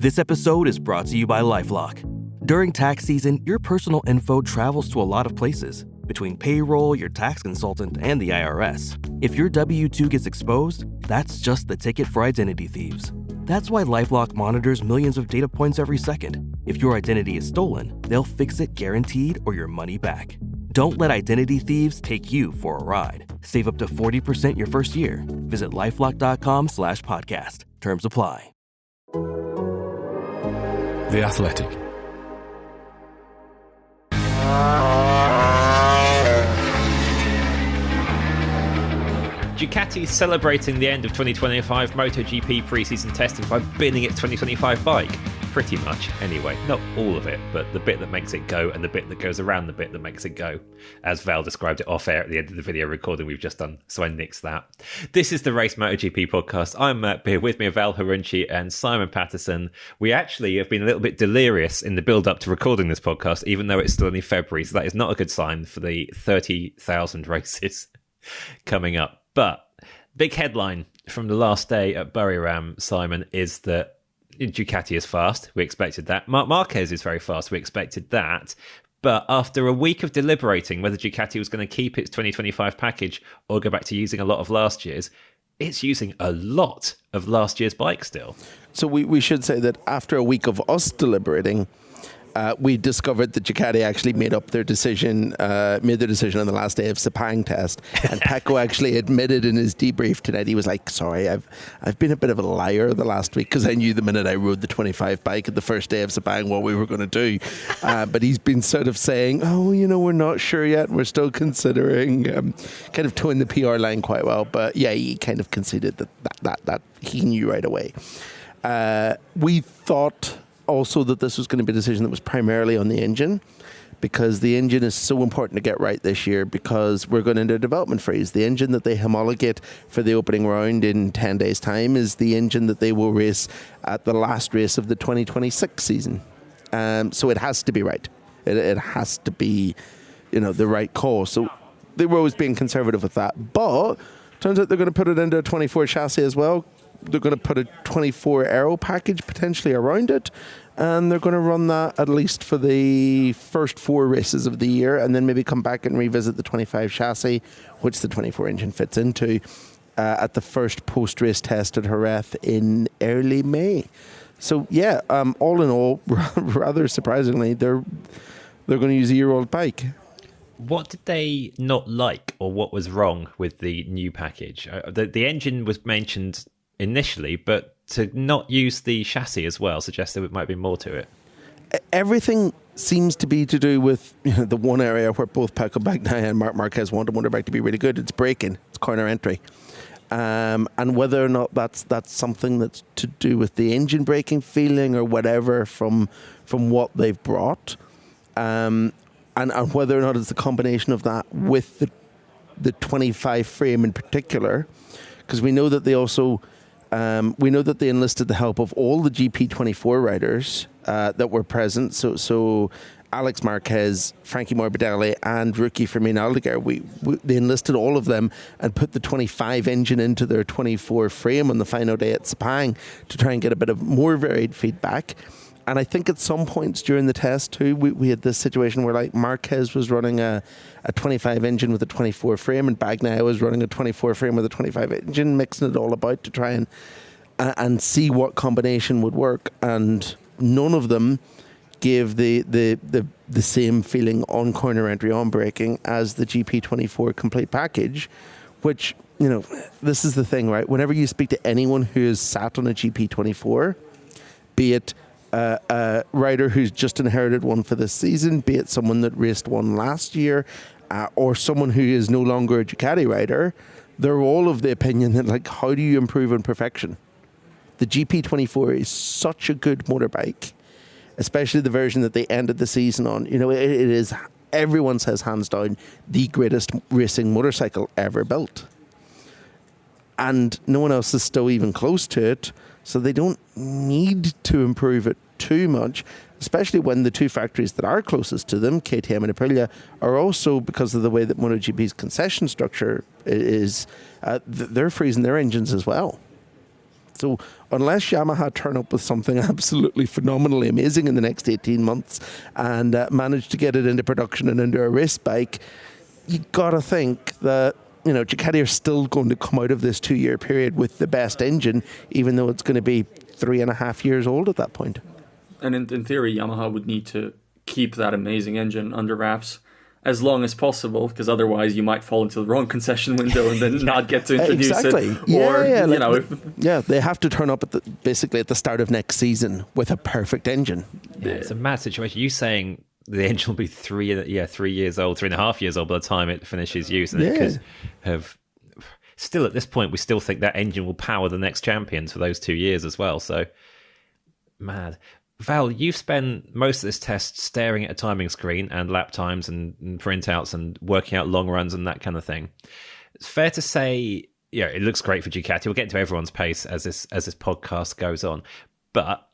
This episode is brought to you by LifeLock. During tax season, your personal info travels to a lot of places. Between payroll, your tax consultant, and the IRS. If your W-2 gets exposed, that's just the ticket for identity thieves. That's why LifeLock monitors millions of data points every second. If your identity is stolen, they'll fix it guaranteed or your money back. Don't let identity thieves take you for a ride. Save up to 40% your first year. Visit LifeLock.com/podcast. Terms apply. The Athletic. Ducati celebrating the end of 2025 MotoGP pre-season testing by binning its 2025 bike. Pretty much, anyway. Not all of it, but the bit that makes it go and the bit that goes around the bit that makes it go. As Val described it off-air at the end of the video recording we've just done, so I nixed that. This is the Race MotoGP Podcast. I'm here with me, Val Khorounzhiy and Simon Patterson. We actually have been a little bit delirious in the build-up to recording this podcast, even though it's still only February, so that is not a good sign for the 30,000 races coming up. But big headline from the last day at Buriram, Simon, is that Ducati is fast. We expected that. Marc Marquez is very fast. We expected that. But after a week of deliberating whether Ducati was going to keep its 2025 package or go back to using a lot of last year's, it's using a lot of last year's bike still. So we should say that after a week of us deliberating, we discovered that Ducati actually made their decision on the last day of Sepang test. And Pecco actually admitted in his debrief tonight, he was like, sorry, I've been a bit of a liar the last week because I knew the minute I rode the 25 bike at the first day of Sepang what we were going to do. But he's been sort of saying, we're not sure yet. We're still considering, kind of towing the PR line quite well. But yeah, he kind of conceded that he knew right away. We thought also that this was going to be a decision that was primarily on the engine, because the engine is so important to get right this year, because we're going into a development phase. The engine that they homologate for the opening round in 10 days' time is the engine that they will race at the last race of the 2026 season. So it has to be right. It has to be, the right call. So they were always being conservative with that. But turns out they're going to put it into a 24 chassis as well. They're going to put a 24 aero package potentially around it, and they're going to run that at least for the first 4 races of the year, and then maybe come back and revisit the 25 chassis, which the 24 engine fits into, at the first post-race test at Jerez in early May. So yeah, all in all, rather surprisingly, they're going to use a year-old bike. What did they not like, or what was wrong with the new package? The engine was mentioned initially, but to not use the chassis as well suggests there might be more to it. Everything seems to be to do with the one area where both Pecco Bagnaia and Marc Marquez want a motorbike to be really good. It's braking, it's corner entry. And whether or not that's something that's to do with the engine braking feeling or whatever from what they've brought, and whether or not it's a combination of that with the 25 frame in particular, because we know that they also they enlisted the help of all the GP24 riders that were present. So Alex Marquez, Frankie Morbidelli, and rookie Fermin Aldeguer, they enlisted all of them and put the 25 engine into their 24 frame on the final day at Sepang to try and get a bit of more varied feedback. And I think at some points during the test too, we had this situation where like Marquez was running a 25 engine with a 24 frame, and Bagnaia was running a 24 frame with a 25 engine, mixing it all about to try and see what combination would work. And none of them gave the same feeling on corner entry, on braking as the GP24 complete package, which, this is the thing, right? Whenever you speak to anyone who has sat on a GP24, be it a rider who's just inherited one for this season, be it someone that raced one last year, or someone who is no longer a Ducati rider, they're all of the opinion that, how do you improve on perfection? The GP24 is such a good motorbike, especially the version that they ended the season on. It is, everyone says hands down, the greatest racing motorcycle ever built. And no one else is still even close to it. So they don't need to improve it too much, especially when the two factories that are closest to them, KTM and Aprilia, are also, because of the way that MotoGP's concession structure is, they're freezing their engines as well. So unless Yamaha turn up with something absolutely phenomenally amazing in the next 18 months and manage to get it into production and into a race bike, you got to think that, you know, Ducati are still going to come out of this 2-year period with the best engine, even though it's going to be 3.5 years old at that point. And in theory, Yamaha would need to keep that amazing engine under wraps as long as possible, because otherwise you might fall into the wrong concession window and then not get to introduce exactly. it. Or, they have to turn up basically at the start of next season with a perfect engine. Yeah, it's a mad situation. You saying the engine will be 3 years old, 3.5 years old by the time it finishes use, and it could still at this point we still think that engine will power the next champions for those 2 years as well. So mad. Val, you've spent most of this test staring at a timing screen and lap times and printouts and working out long runs and that kind of thing. It's fair to say, yeah, it looks great for Ducati. We'll get into everyone's pace as this podcast goes on, but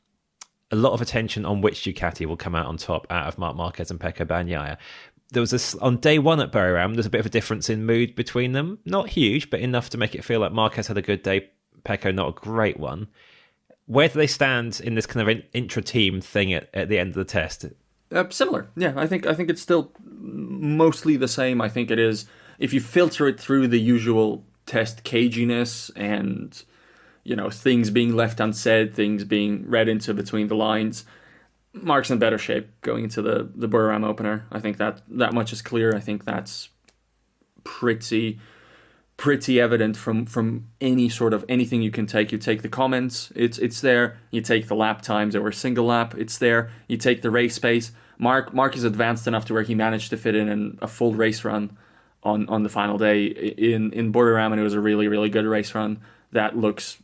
a lot of attention on which Ducati will come out on top out of Marc Marquez and Pecco Bagnaia. There was this on day one at Buriram. There's a bit of a difference in mood between them, not huge, but enough to make it feel like Marquez had a good day, Pecco not a great one. Where do they stand in this kind of intra-team thing at the end of the test? Similar, yeah. I think it's still mostly the same. I think it is, if you filter it through the usual test caginess and, you know, things being left unsaid, things being read into between the lines, Marc's in better shape going into the Buriram opener. I think that much is clear. I think that's pretty evident from any sort of anything you can take. You take the comments, it's there. You take the lap times over a single lap, it's there. You take the race pace. Marc is advanced enough to where he managed to fit in a full race run on the final day in Buriram, and it was a really, really good race run that looks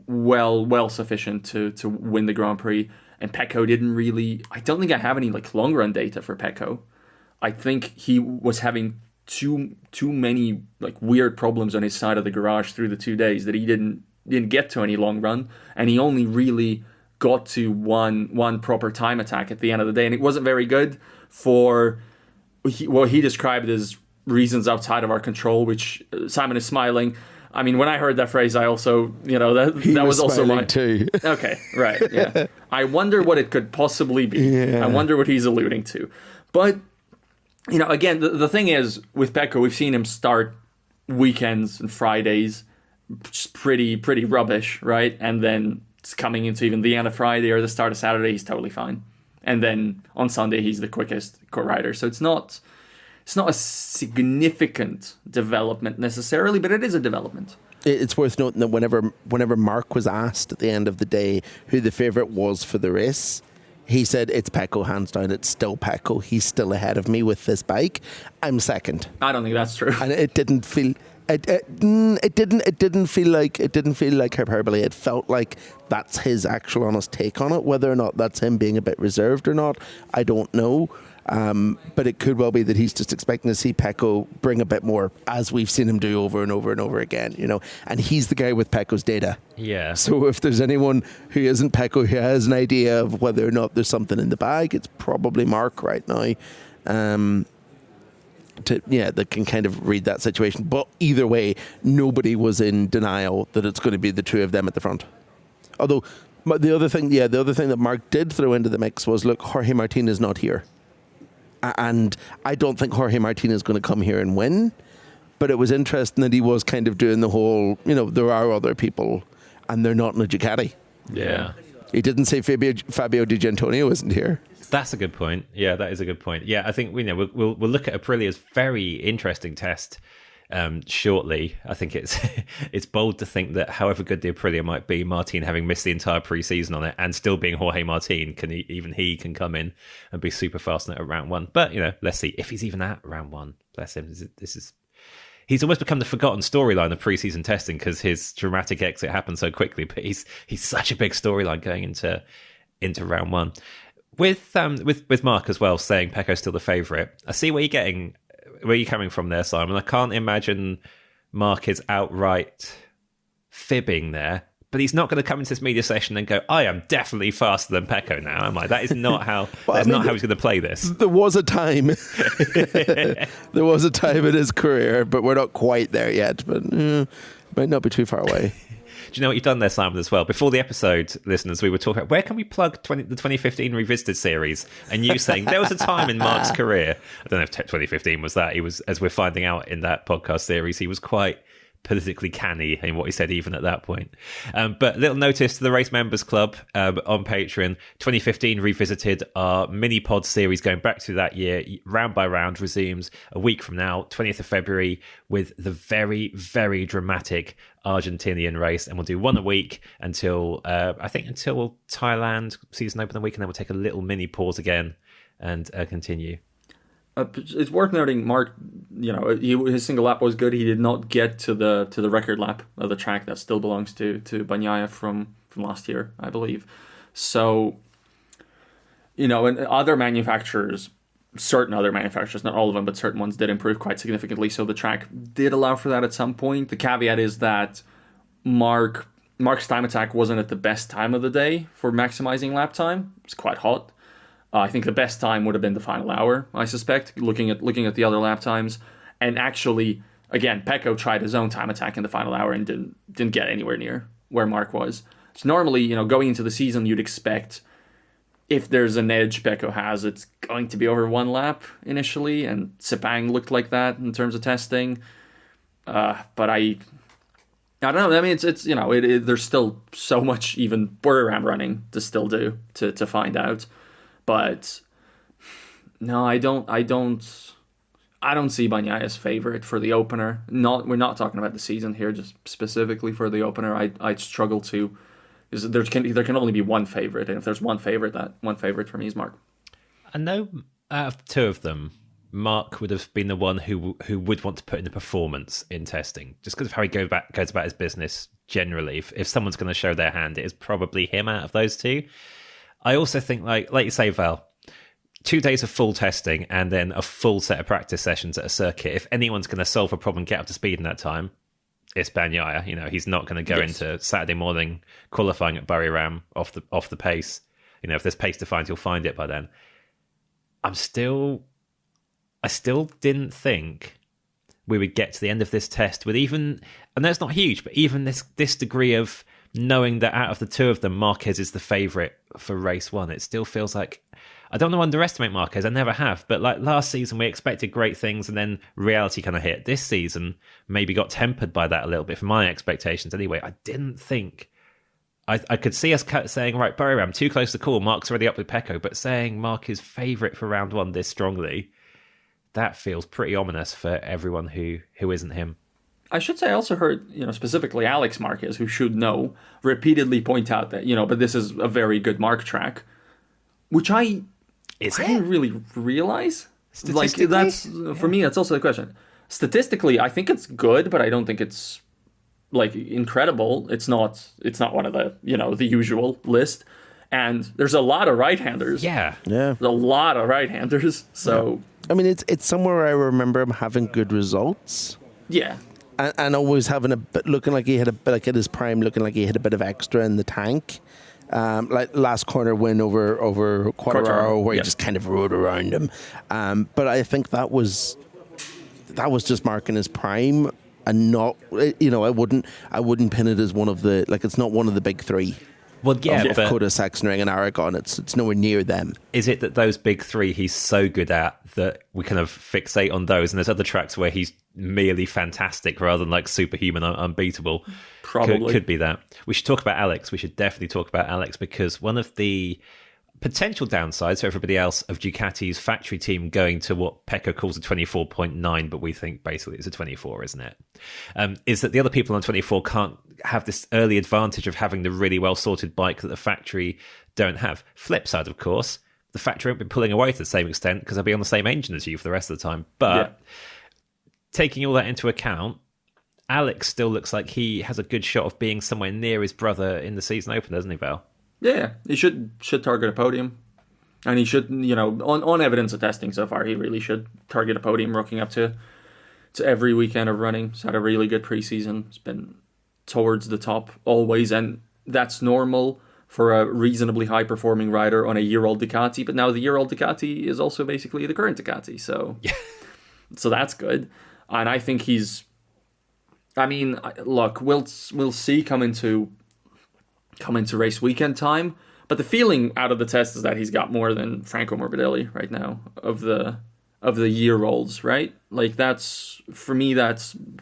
well sufficient to win the Grand Prix. And Pecco didn't really, I don't think I have any like long run data for Pecco. I think he was having too many like weird problems on his side of the garage through the 2 days that he didn't get to any long run, and he only really got to one proper time attack at the end of the day, and it wasn't very good for what he described as reasons outside of our control, which Simon is smiling. I mean, when I heard that phrase, I also, you know, that was also my too. Okay, right, yeah. I wonder what it could possibly be. Yeah. I wonder what he's alluding to, but. You know, again, the thing is, with Pecco, we've seen him start weekends and Fridays just pretty rubbish, right? And then it's coming into even the end of Friday or the start of Saturday, he's totally fine. And then on Sunday, he's the quickest rider. So it's not a significant development necessarily, but it is a development. It's worth noting that whenever Marc was asked at the end of the day who the favourite was for the race, he said, it's Pecco, hands down. It's still Pecco. He's still ahead of me with this bike. I'm second. I don't think that's true. And it didn't feel like hyperbole. It felt like that's his actual honest take on it. Whether or not that's him being a bit reserved or not, I don't know. But it could well be that he's just expecting to see Pecco bring a bit more, as we've seen him do over and over and over again, you know. And he's the guy with Pecco's data. Yeah. So if there's anyone who isn't Pecco who has an idea of whether or not there's something in the bag, it's probably Marc right now. That can kind of read that situation. But either way, nobody was in denial that it's going to be the two of them at the front. Although the other thing that Marc did throw into the mix was, look, Jorge Martin is not here. And I don't think Jorge Martin is going to come here and win, but it was interesting that he was kind of doing the whole, you know, there are other people and they're not in a Ducati. Yeah. He didn't say Fabio Di Gianantonio isn't here. That's a good point. Yeah, that is a good point. Yeah, I think we'll look at Aprilia's very interesting test shortly. I think it's bold to think that however good the Aprilia might be, Martin having missed the entire pre-season on it and still being Jorge Martin, he can come in and be super fast at round one. But, you know, let's see if he's even at round one. Bless him. He's almost become the forgotten storyline of pre-season testing because his dramatic exit happened so quickly. But he's such a big storyline going into round one. With Marc as well saying Pecco's still the favourite. I see where you're coming from there, Simon. I can't imagine Marc is outright fibbing there, but he's not going to come into this media session and go, I am definitely faster than Pecco now, am I? That is not how how he's going to play this. There was a time. There was a time in his career, but we're not quite there yet. But might not be too far away. you know what you've done there, Simon, as well? Before the episode, listeners, we were talking about where can we plug the 2015 Revisited series, and you saying there was a time in Marc's career. I don't know if 2015 was that. He was, as we're finding out in that podcast series, he was quite politically canny in what he said even at that point. But little notice to the Race Members Club on Patreon. 2015 Revisited, our mini pod series going back to that year, round by round, resumes a week from now, 20th of February, with the very, very dramatic Argentinian race. And we'll do one a week until Thailand season open week, and then we'll take a little mini pause again and continue. It's worth noting, Marc, his single lap was good. He did not get to the record lap of the track that still belongs to Bagnaia from last year, I believe. So, and other manufacturers, certain other manufacturers, not all of them, but certain ones did improve quite significantly. So the track did allow for that at some point. The caveat is that Marc's time attack wasn't at the best time of the day for maximizing lap time. It's quite hot. I think the best time would have been the final hour, I suspect, looking at the other lap times. And actually, again, Pecco tried his own time attack in the final hour and didn't get anywhere near where Marc was. So normally, going into the season, you'd expect if there's an edge Pecco has, it's going to be over one lap initially, and Sepang looked like that in terms of testing. But I don't know. I mean, it's there's still so much even Buriram running to still do to find out. But no, I don't see Bagnaia's favorite for the opener. We're not talking about the season here, just specifically for the opener. I'd struggle to, because there can only be one favorite, and if there's one favorite, that one favorite for me is Marc. I know out of two of them, Marc would have been the one who would want to put in the performance in testing, just because of how he goes about his business generally. If someone's going to show their hand, it is probably him out of those two. I also think, like you say, Val, 2 days of full testing and then a full set of practice sessions at a circuit. If anyone's going to solve a problem, get up to speed in that time, it's Bagnaia. He's not going to go into Saturday morning qualifying at Buriram off the pace. If there's pace to find, you'll find it by then. I still didn't think we would get to the end of this test with even, and that's not huge, but even this degree of knowing that out of the two of them, Marquez is the favourite for race one. It still feels like, I don't want to underestimate Marquez, I never have, but like last season we expected great things and then reality kind of hit. This season maybe got tempered by that a little bit, from my expectations anyway. I didn't think, I could see us saying, right, Buriram, too close to call, Marc's already up with Pecco, but saying Marc is favourite for round one this strongly, that feels pretty ominous for everyone who isn't him. I should say I also heard, specifically Alex Marquez, who should know, repeatedly point out that, but this is a very good Marc track, which I didn't really realize. Like, for me, that's also the question. Statistically, I think it's good, but I don't think it's like incredible. It's not one of the, the usual list. And there's a lot of right-handers. Yeah. There's a lot of right-handers. So I mean, it's somewhere I remember him having good results. Yeah. And always having looking like he had at his prime, looking like he had a bit of extra in the tank. Like last corner win over Quartararo, where he just kind of rode around him. But I think that was just Marc in his prime, and not, I wouldn't pin it as one of the, like, it's not one of the big three. Well, yeah, of Coda, Sachsenring and Aragon. It's nowhere near them. Is it that those big three he's so good at that we kind of fixate on those, and there's other tracks where he's merely fantastic rather than like superhuman, unbeatable? Probably. Could be that. We should talk about Alex. We should definitely talk about Alex, because one of the potential downsides for everybody else of Ducati's factory team going to what Pecco calls a 24.9, but we think basically it's a 24, isn't it? Is that the other people on 24 can't have this early advantage of having the really well sorted bike that the factory don't have. Flip side, of course, the factory won't be pulling away to the same extent because they'll be on the same engine as you for the rest of the time. But taking all that into account, Alex still looks like he has a good shot of being somewhere near his brother in the season open, doesn't he, Val? Yeah, he should target a podium. And he should, on evidence of testing so far, he really should target a podium rocking up to every weekend of running. He's had a really good preseason. He's been towards the top always, and that's normal for a reasonably high-performing rider on a year-old Ducati. But now the year-old Ducati is also basically the current Ducati, so that's good. And I think he's I mean, look, we'll see come into race weekend time. But the feeling out of the test is that he's got more than Franco Morbidelli right now of the year-olds, right? Like that's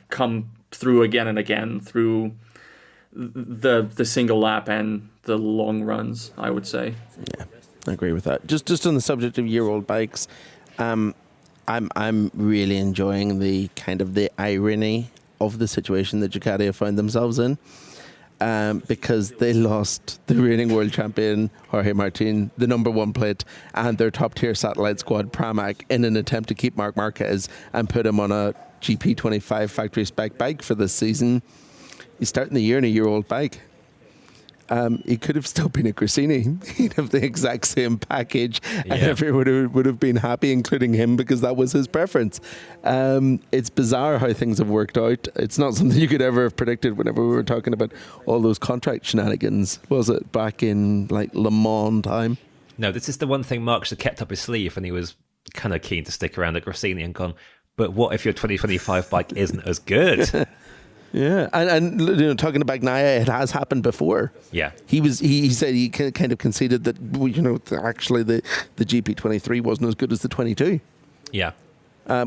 come through again and again through the single lap and the long runs, I would say. Yeah, I agree with that. Just on the subject of year-old bikes, I'm really enjoying the kind of the irony of the situation that Ducati have found themselves in. Because they lost the reigning world champion Jorge Martin, the number one plate, and their top tier satellite squad Pramac in an attempt to keep Marc Marquez and put him on a GP25 factory spec bike for this season. He's starting the year in a year-old bike. He could have still been a Gresini. He'd have the exact same package, and everyone would have been happy, including him, because that was his preference. It's bizarre how things have worked out. It's not something you could ever have predicted whenever we were talking about all those contract shenanigans, was it, back in like Le Mans time? No, this is the one thing Marc should have kept up his sleeve, and he was kind of keen to stick around at Gresini and gone, but what if your 2025 bike isn't as good? Yeah, and you know, talking to Bagnaia, it has happened before. Yeah, he said he kind of conceded that, you know, actually the GP23 wasn't as good as the 22. Yeah,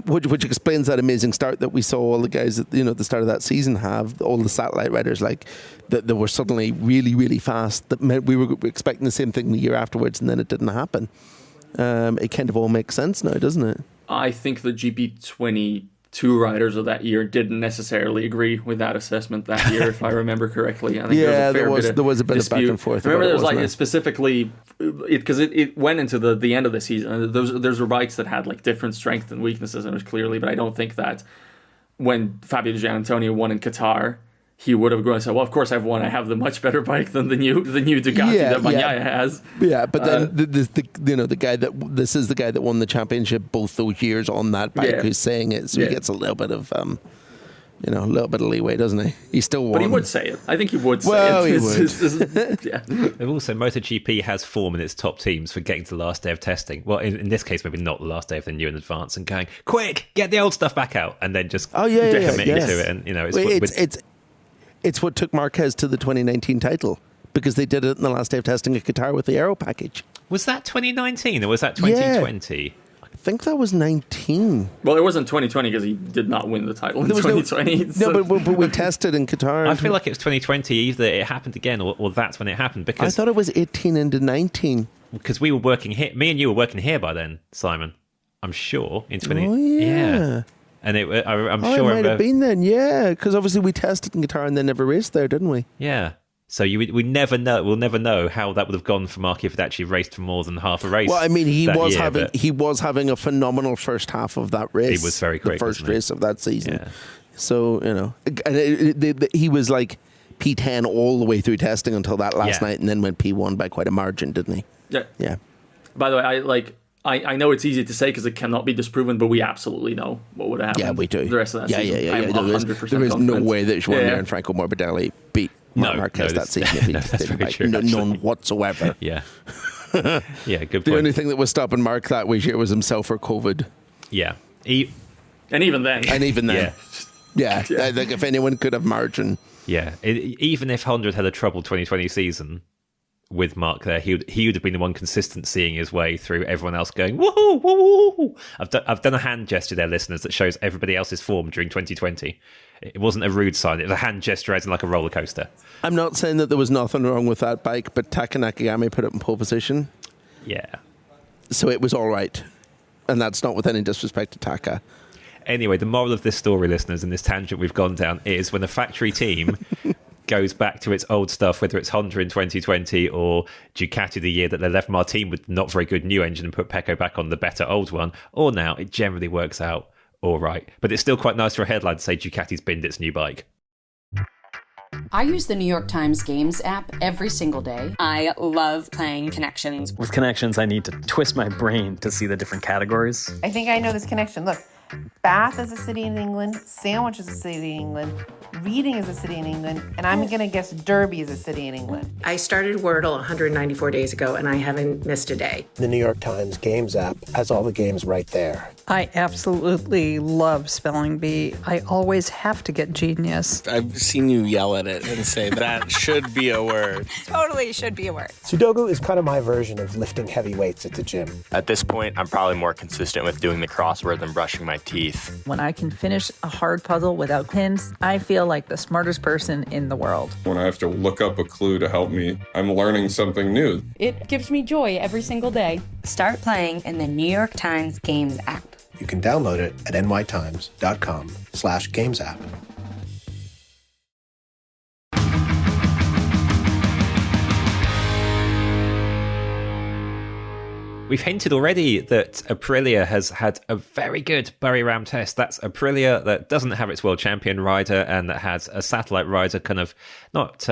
which explains that amazing start that we saw all the guys at, you know, the start of that season have, all the satellite riders, like that they were suddenly really, really fast. That meant we were expecting the same thing the year afterwards, and then it didn't happen. It kind of all makes sense now, doesn't it? I think the GP22 riders of that year didn't necessarily agree with that assessment that year, if I remember correctly. I think there was a bit of back and forth. I remember there was like specifically because it went into the end of the season. And those were bikes that had like different strengths and weaknesses in it clearly, but I don't think that when Fabio Di Giannantonio won in Qatar, he would have gone and said, well, of course I've won. I have the much better bike than the new Ducati that Bagnaia has. Yeah, but then the guy this is the guy that won the championship both those years on that bike who's saying it, so he gets a little bit of leeway, doesn't he? He still won. But he would say it. I think he would say it. He would. Yeah. And also, MotoGP has form in its top teams for getting to the last day of testing. Well, in this case, maybe not the last day if they knew in advance, and going, quick, get the old stuff back out, and then just committing to it. And you know, it's what took Marquez to the 2019 title, because they did it in the last day of testing at Qatar with the aero package. Was that 2019 or was that 2020? Yeah. I think that was 19. Well, it wasn't 2020 because he did not win the title in 2020. But we tested in Qatar. I feel like it was 2020. Either it happened again or that's when it happened. Because I thought it was 18 into 19. Because we were working here. Me and you were working here by then, Simon. I'm sure in 20. Oh yeah. And I'm sure it might have been then, yeah, because obviously we tested in Qatar and then never raced there, didn't we? Yeah. So we never know. We'll never know how that would have gone for Mark if it actually raced for more than half a race. Well, I mean, he was having a phenomenal first half of that race. He was very quick. The first race of that season. Yeah. So you know, and he was like P10 all the way through testing until that last night, and then went P1 by quite a margin, didn't he? Yeah. Yeah. By the way, I know it's easy to say because it cannot be disproven, but we absolutely know what would have happened. Yeah, we do. The rest of that season. Yeah. There is no way that Juan Mir and Franco Morbidelli beat Marquez that season. That's very true. None whatsoever. Yeah. Yeah, good point. The only thing that was stopping Mark that year was himself or COVID. Yeah. And even then. Yeah. Like if anyone could have margin. Yeah. Even if Honda had a troubled 2020 season with Mark there, he would have been the one consistent seeing his way through everyone else going, woohoo, woohoo. I've done a hand gesture there, listeners, that shows everybody else's form during 2020. It wasn't a rude sign. It was a hand gesture as in like a roller coaster. I'm not saying that there was nothing wrong with that bike, but Taka Nakagami put it in pole position. Yeah. So it was all right. And that's not with any disrespect to Taka. Anyway, the moral of this story, listeners, and this tangent we've gone down, is when a factory team goes back to its old stuff, whether it's Honda in 2020 or Ducati the year that they left Martin with not very good new engine and put Pecco back on the better old one, or now, it generally works out all right. But it's still quite nice for a headline to say Ducati's binned its new bike. I use the New York Times Games app every single day. I love playing Connections. With Connections, I need to twist my brain to see the different categories. I think I know this connection. Look, Bath is a city in England, Sandwich is a city in England, Reading is a city in England, and I'm going to guess Derby is a city in England. I started Wordle 194 days ago, and I haven't missed a day. The New York Times Games app has all the games right there. I absolutely love Spelling Bee. I always have to get Genius. I've seen you yell at it and say that should be a word. Totally should be a word. Sudoku is kind of my version of lifting heavy weights at the gym. At this point, I'm probably more consistent with doing the crossword than brushing my teeth. When I can finish a hard puzzle without pins, I feel like the smartest person in the world. When I have to look up a clue to help me, I'm learning something new. It gives me joy every single day. Start playing in the New York Times Games app. You can download it at nytimes.com/gamesapp. We've hinted already that Aprilia has had a very good Bury Ram test. That's Aprilia that doesn't have its world champion rider and that has a satellite rider kind of not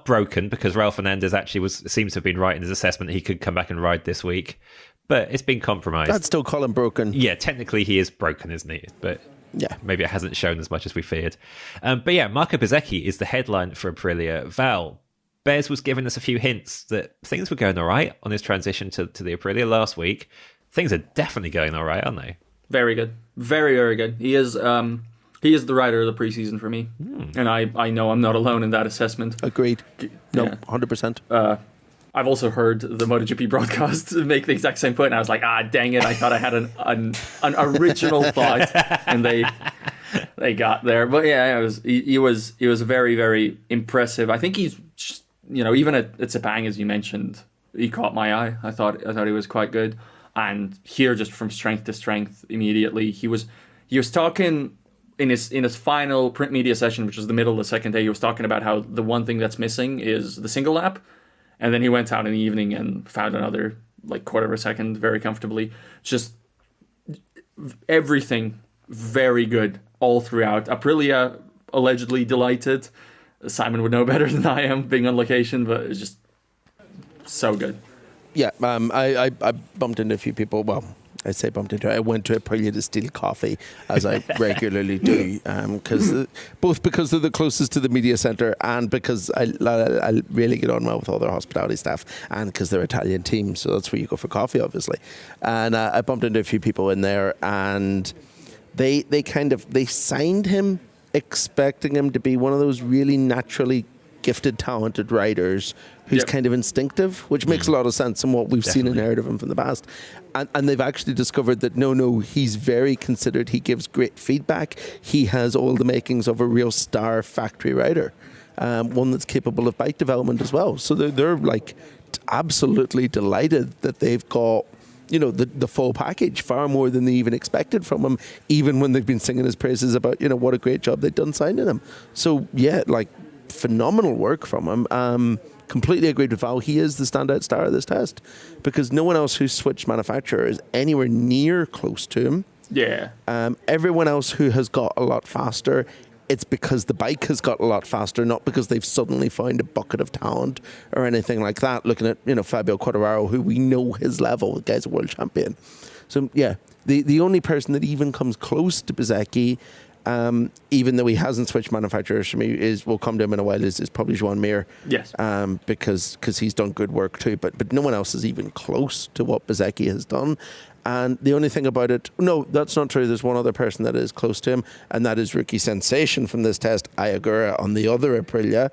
broken, because Raul Fernandez actually seems to have been right in his assessment that he could come back and ride this week. But it's been compromised. I'd still call him broken. Yeah, technically he is broken, isn't he? But yeah, maybe it hasn't shown as much as we feared. But yeah, Marco Bezzecchi is the headline for Aprilia. Val, Bez was giving us a few hints that things were going all right on his transition to the Aprilia last week. Things are definitely going all right, aren't they? Very good. Very, very good. He is the rider of the preseason for me. And I know I'm not alone in that assessment. Agreed. No, 100%. I've also heard the MotoGP broadcast make the exact same point, and I was like, dang it, I thought I had an original thought, and they got there. But yeah, he was very, very impressive. I think he's just, even at Sepang, as you mentioned, he caught my eye. I thought he was quite good, and here, just from strength to strength, immediately he was talking in his final print media session, which was the middle of the second day. He was talking about how the one thing that's missing is the single lap. And then he went out in the evening and found another quarter of a second very comfortably. Just everything very good all throughout. Aprilia allegedly delighted. Simon would know better than I am being on location, but it's just so good. Yeah, I bumped into a few people. Well, I say bumped into. I went to Aprilia to steal coffee, as I regularly do, both because they're the closest to the media centre and because I really get on well with all their hospitality staff, and because they're Italian team, so that's where you go for coffee, obviously. And I bumped into a few people in there, and they signed him expecting him to be one of those really naturally gifted, talented riders who's kind of instinctive, which makes a lot of sense in what we've seen and heard of him from the past. And they've actually discovered that no, he's very considered. He gives great feedback. He has all the makings of a real star factory rider, one that's capable of bike development as well. So they're absolutely delighted that they've got the full package, far more than they even expected from him, even when they've been singing his praises about what a great job they've done signing him. So yeah, phenomenal work from him. Completely agreed with Val. He is the standout star of this test because no one else who's switched manufacturer is anywhere near close to him. Yeah. Everyone else who has got a lot faster, it's because the bike has got a lot faster, not because they've suddenly found a bucket of talent or anything like that. Looking at Fabio Quartararo, who we know his level, the guy's a world champion. So yeah, the only person that even comes close to Bezzecchi, even though he hasn't switched manufacturers for me, we'll come to him in a while, is probably Joan Mir. Yes. Because he's done good work too, but no one else is even close to what Bezzecchi has done. And the only thing about it, no, that's not true. There's one other person that is close to him, and that is rookie sensation from this test, Ayagura, on the other Aprilia.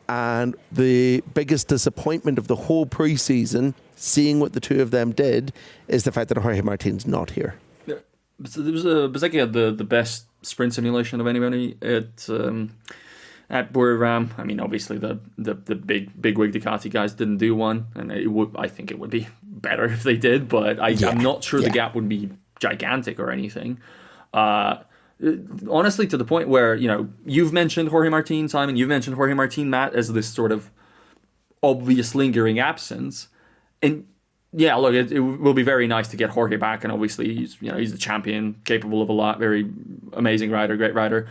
And the biggest disappointment of the whole pre-season, seeing what the two of them did, is the fact that Jorge Martin's not here. Yeah. Bezzecchi had the best sprint simulation of anybody at Bury Ram. I mean, obviously the big wig Ducati guys didn't do one, and I think it would be better if they did, but I'm not sure the gap would be gigantic or anything. Honestly, to the point where you've mentioned Jorge Martin, Simon, you've mentioned Jorge Martin, Matt, as this sort of obvious lingering absence, and yeah, look, it will be very nice to get Jorge back, and obviously he's the champion, capable of a lot, very amazing rider, great rider.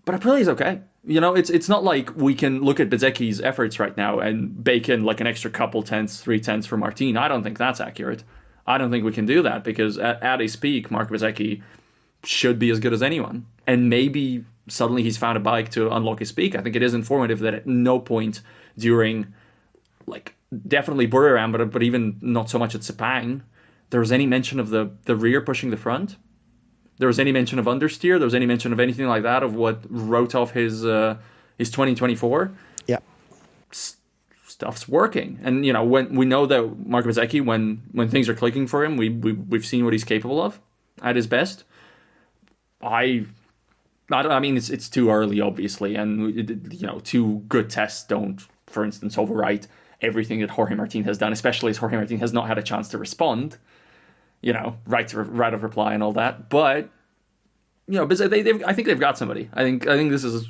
But Aprilia's okay. It's not like we can look at Bezzecchi's efforts right now and bake in an extra couple tenths, 3 tenths for Martin. I don't think that's accurate. I don't think we can do that because at his peak, Marco Bezzecchi should be as good as anyone. And maybe suddenly he's found a bike to unlock his peak. I think it is informative that at no point during, like, definitely Buriram, but even not so much at Sepang, there was any mention of the rear pushing the front. There was any mention of understeer. There was any mention of anything like that, of what wrote off his 2024. Yeah. Stuff's working. And, you know, when we know that Marco Bezzecchi, when things are clicking for him, we've seen what he's capable of at his best. I mean, it's too early, obviously, and, you know, 2 good tests don't, for instance, overwrite everything that Jorge Martin has done, especially as Jorge Martin has not had a chance to respond, you know, right of reply and all that. But, you know, I think they've got somebody. I think this is,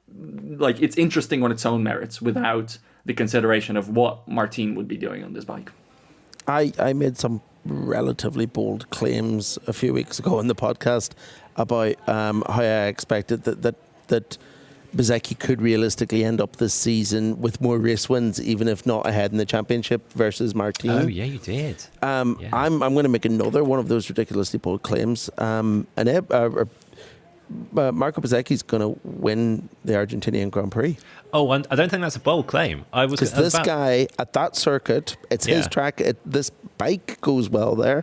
like, it's interesting on its own merits without the consideration of what Martin would be doing on this bike. I made some relatively bold claims a few weeks ago on the podcast about how I expected that Bezzecchi could realistically end up this season with more race wins, even if not ahead in the championship versus Martin. Oh yeah, you did. I'm going to make another one of those ridiculously bold claims. Marco Bezzecchi's going to win the Argentinian Grand Prix. Oh, and I don't think that's a bold claim. Because this guy at that circuit, it's his track. This bike goes well there.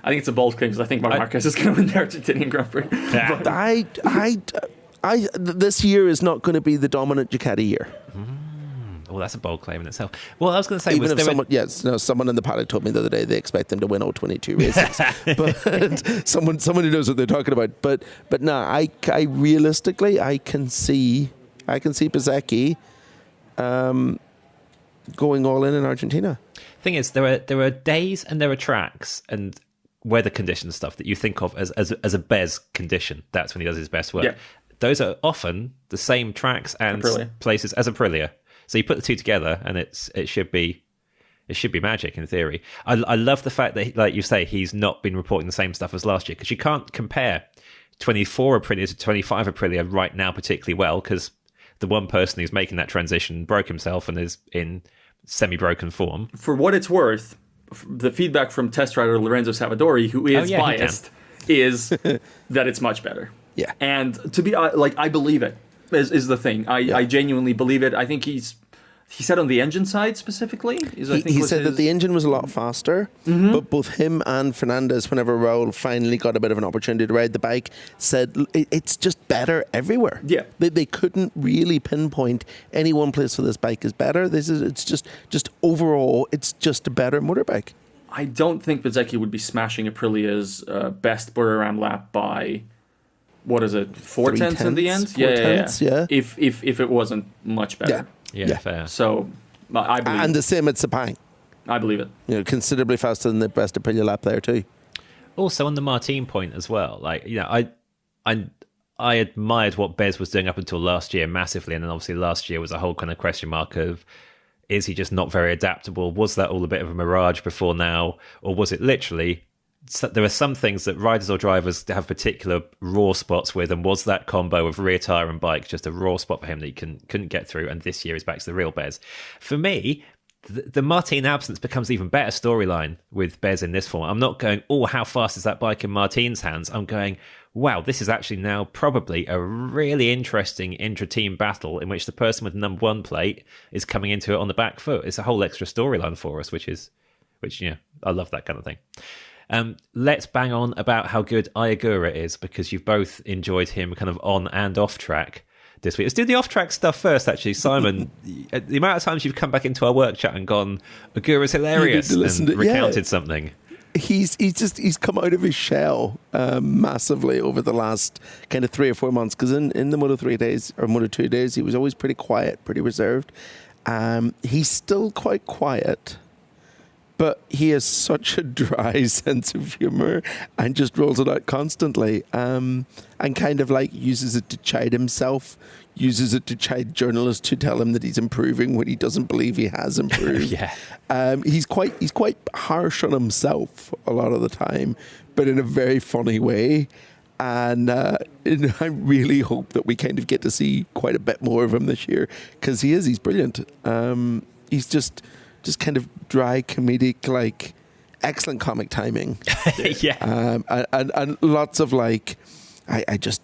I think it's a bold claim because I think Marc Marquez is going to win the Argentinian Grand Prix. Yeah. But this year is not going to be the dominant Ducati year. Oh, that's a bold claim in itself. Well, I was going to say, even if someone in the paddock told me the other day they expect them to win all 22 races, but someone who knows what they're talking about. But no, I realistically I can see Bezzecchi going all in Argentina. Thing is, there are days and there are tracks and weather condition stuff that you think of as a Bez condition. That's when he does his best work. Yeah. Those are often the same tracks and places as Aprilia. So you put the two together, and it should be magic in theory. I love the fact that, like you say, he's not been reporting the same stuff as last year, because you can't compare 24 Aprilia to 25 Aprilia right now particularly well, because the one person who's making that transition broke himself and is in semi-broken form. For what it's worth, the feedback from test rider Lorenzo Savadori, who is biased, is that it's much better. Yeah, and to be I believe it. Is the thing. I genuinely believe it. I think he said on the engine side specifically. He said that the engine was a lot faster, but both him and Fernandez, whenever Raul finally got a bit of an opportunity to ride the bike, said it's just better everywhere. Yeah, they couldn't really pinpoint any one place where this bike is better. It's just overall, it's just a better motorbike. I don't think Bezzecchi would be smashing Aprilia's best Buriram lap by, what is it, 4/10 in the end? Yeah. If it wasn't much better. Yeah, fair. So I believe and the same at Sepang. I believe it. Considerably faster than the best Aprilia lap there too. Also on the Martin point as well, like, you know, I admired what Bez was doing up until last year massively, and then obviously last year was a whole kind of question mark of, is he just not very adaptable? Was that all a bit of a mirage before now, or was it literally? So there are some things that riders or drivers have particular raw spots with, and was that combo of rear tyre and bike just a raw spot for him that he couldn't get through, and this year is back to the real Bez. For me, the Martin absence becomes even better storyline with Bez in this form. I'm not going, oh, how fast is that bike in Martin's hands? I'm going, wow, this is actually now probably a really interesting intra-team battle in which the person with the number 1 plate is coming into it on the back foot. It's a whole extra storyline for us, which I love that kind of thing. Let's bang on about how good Ayagura is, because you've both enjoyed him kind of on and off track this week. Let's do the off track stuff first, actually. Simon, the amount of times you've come back into our work chat and gone, Agura's hilarious, and recounted something. He's come out of his shell massively over the last kind of 3 or 4 months, because in the Moto3 days or Moto2 days, he was always pretty quiet, pretty reserved. He's still quite quiet, but he has such a dry sense of humour and just rolls it out constantly, and kind of like uses it to chide himself, uses it to chide journalists who tell him that he's improving when he doesn't believe he has improved. He's quite harsh on himself a lot of the time, but in a very funny way. And I really hope that we kind of get to see quite a bit more of him this year, because he's brilliant. He's just kind of dry, comedic, like excellent comic timing. Yeah. And lots of like, I just,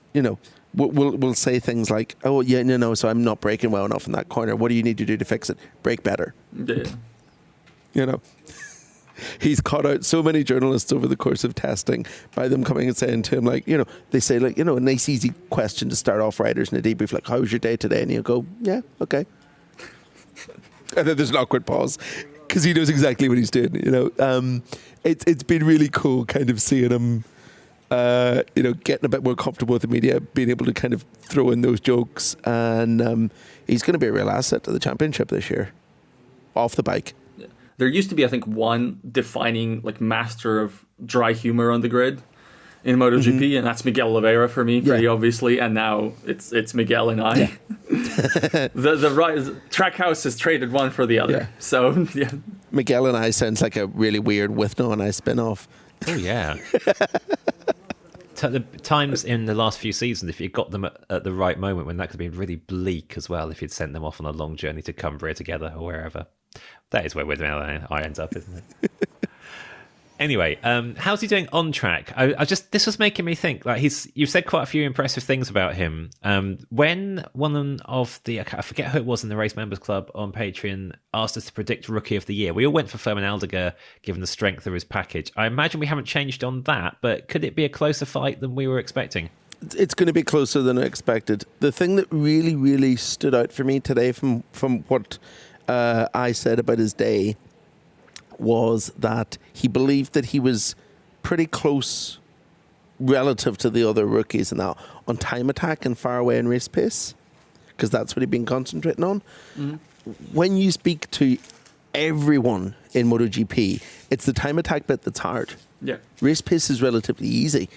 we'll say things like, oh, yeah, no, so I'm not braking well enough in that corner. What do you need to do to fix it? Brake better. Yeah. He's caught out so many journalists over the course of testing by them coming and saying to him, like, they say, like, a nice, easy question to start off riders in a debrief, like, how's your day today? And he'll go, yeah, okay. And then there's an awkward pause because he knows exactly what he's doing, It's been really cool kind of seeing him, getting a bit more comfortable with the media, being able to kind of throw in those jokes. And he's going to be a real asset to the championship this year, off the bike. There used to be, I think, one defining like master of dry humor on the grid in MotoGP, and that's Miguel Oliveira for me, pretty obviously. And now it's Miguel and I. Yeah. the Trackhouse has traded one for the other. Yeah. So yeah, Miguel and I sounds like a really weird With No and I spin-off. Oh yeah. The times in the last few seasons, if you got them at the right moment, when that could have been really bleak as well, if you'd sent them off on a long journey to Cumbria together or wherever. That is where I end up, isn't it? Anyway, how's he doing on track? This was making me think. Like you've said quite a few impressive things about him. When one of I forget who it was in the Race Members Club on Patreon asked us to predict Rookie of the Year, we all went for Fermin Aldiger, given the strength of his package. I imagine we haven't changed on that, but could it be a closer fight than we were expecting? It's going to be closer than I expected. The thing that really, really stood out for me today from what I said about his day was that he believed that he was pretty close relative to the other rookies and that on time attack and far away and race pace, because that's what he'd been concentrating on. Mm-hmm. When you speak to everyone in MotoGP, it's the time attack bit that's hard. Yeah, race pace is relatively easy.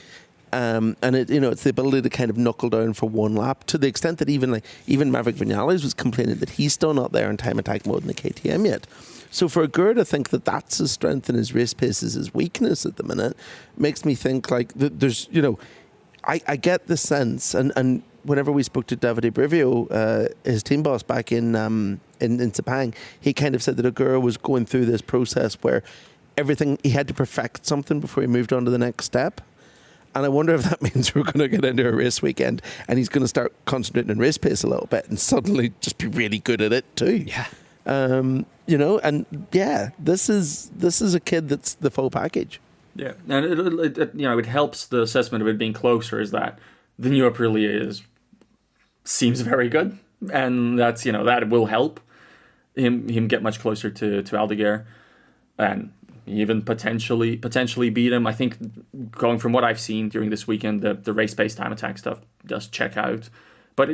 And it's the ability to kind of knuckle down for one lap, to the extent that even Maverick Vinales was complaining that he's still not there in time attack mode in the KTM yet. So for Agur to think that that's his strength and his race pace is his weakness at the minute makes me think like there's, I get the sense, and whenever we spoke to Davide Brivio, his team boss back in Sepang, he kind of said that Agur was going through this process where he had to perfect something before he moved on to the next step. And I wonder if that means we're going to get into a race weekend and he's going to start concentrating on race pace a little bit and suddenly just be really good at it too. Yeah. This is a kid that's the full package. Yeah, and it helps the assessment of it being closer is that the new Aprilia seems very good, and that's that will help him get much closer to Aldiger, and even potentially beat him. I think going from what I've seen during this weekend, the race pace time attack stuff does check out, but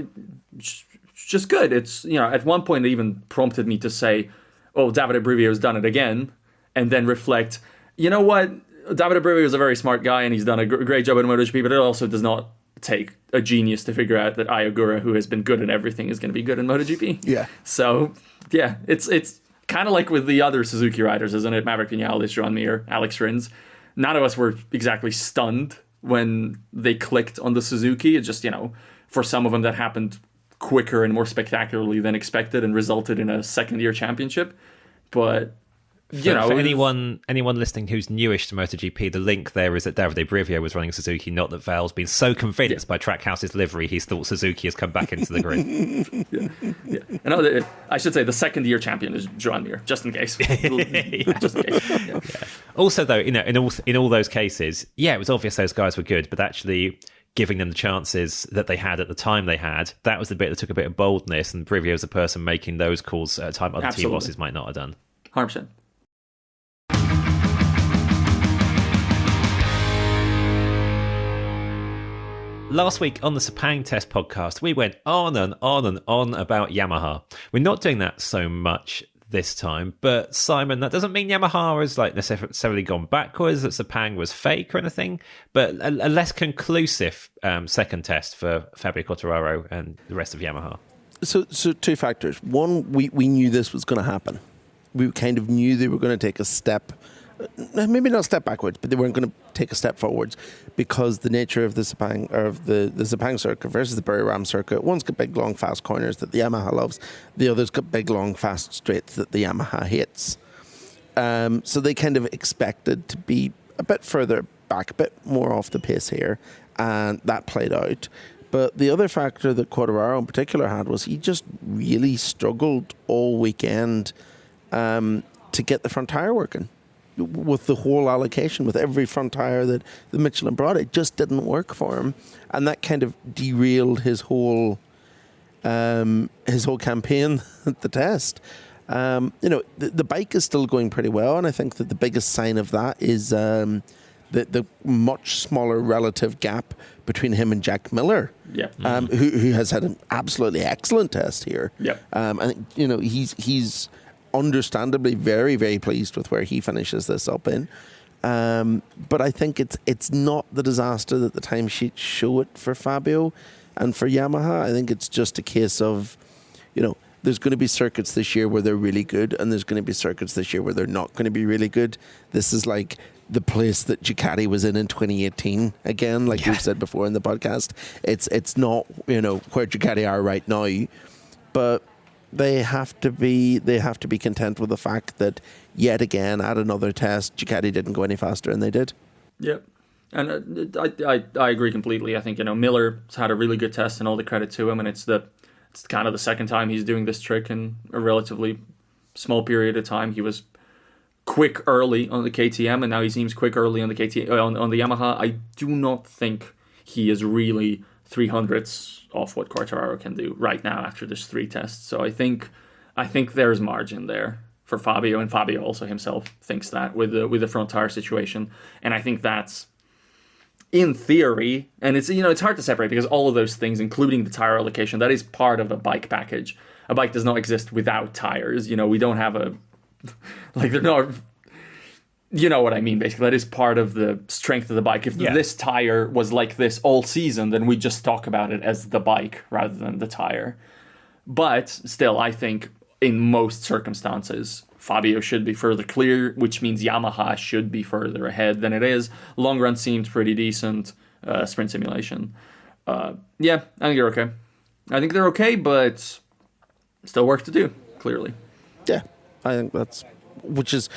it's just good. It's at one point it even prompted me to say, "Oh, Davide Brivio's done it again," and then reflect. You know what? Davide Brivio is a very smart guy and he's done a great job at MotoGP, but it also does not take a genius to figure out that Ai Ogura, who has been good at everything, is going to be good in MotoGP. Yeah. So yeah, it's kind of like with the other Suzuki riders, isn't it? Maverick Vinales, Joan Mir, Alex Rins. None of us were exactly stunned when they clicked on the Suzuki. It's just, for some of them that happened quicker and more spectacularly than expected and resulted in a second-year championship. But, for anyone listening who's newish to MotoGP, the link there is that Davide Brivio was running Suzuki, not that Val's been so convinced by Trackhouse's livery he's thought Suzuki has come back into the grid. Yeah. And I should say the second-year champion is Joan Mir, just in case. Just in case. Yeah. Also, though, in all those cases, it was obvious those guys were good, but actually giving them the chances that they had at the time they had, that was the bit that took a bit of boldness, and Brivio's the person making those calls at a time other team bosses might not have done. 100%. Last week on the Sepang Test podcast, we went on and on and on about Yamaha. We're not doing that so much this time, but Simon, that doesn't mean Yamaha has necessarily gone backwards, that Sepang was fake or anything, but a less conclusive second test for Fabio Quartararo and the rest of Yamaha. So two factors. One, we knew this was going to happen. We kind of knew they were going to take a step, maybe not a step backwards, but they weren't going to take a step forwards because the nature of the Sepang, or of the Sepang circuit versus the Buriram circuit, one's got big, long, fast corners that the Yamaha loves. The other's got big, long, fast straights that the Yamaha hates. So they kind of expected to be a bit further back, a bit more off the pace here, and that played out. But the other factor that Quartararo in particular had was he just really struggled all weekend to get the front tyre working. With the whole allocation, with every front tyre that the Michelin brought, it just didn't work for him, and that kind of derailed his whole campaign at the test. The bike is still going pretty well, and I think that the biggest sign of that is the much smaller relative gap between him and Jack Miller, who has had an absolutely excellent test here. And he's understandably very, very pleased with where he finishes this up in. But I think it's not the disaster that the timesheets show it for Fabio and for Yamaha. I think it's just a case of, there's going to be circuits this year where they're really good, and there's going to be circuits this year where they're not going to be really good. This is like the place that Ducati was in 2018 again, like we've said before in the podcast. It's not, where Ducati are right now, but they have to be content with the fact that yet again at another test Ducati didn't go any faster, and they did. Yep. And I agree completely. I think Miller's had a really good test, and all the credit to him. And it's kind of the second time he's doing this trick in a relatively small period of time. He was quick early on the KTM, and now he seems quick early on the on the Yamaha. I do not think he is really 300ths off what Quartararo can do right now after this 3 tests. So I think there's margin there for Fabio, and Fabio also himself thinks that with the front tire situation. And I think that's, in theory, and it's it's hard to separate because all of those things, including the tire allocation, that is part of a bike package. A bike does not exist without tires. We don't have they're not. You know what I mean, basically. That is part of the strength of the bike. If this tire was like this all season, then we just talk about it as the bike rather than the tire. But still, I think in most circumstances, Fabio should be further clear, which means Yamaha should be further ahead than it is. Long run seemed pretty decent. Sprint simulation. I think they're okay. I think they're okay, but still work to do, clearly. Yeah, I think which is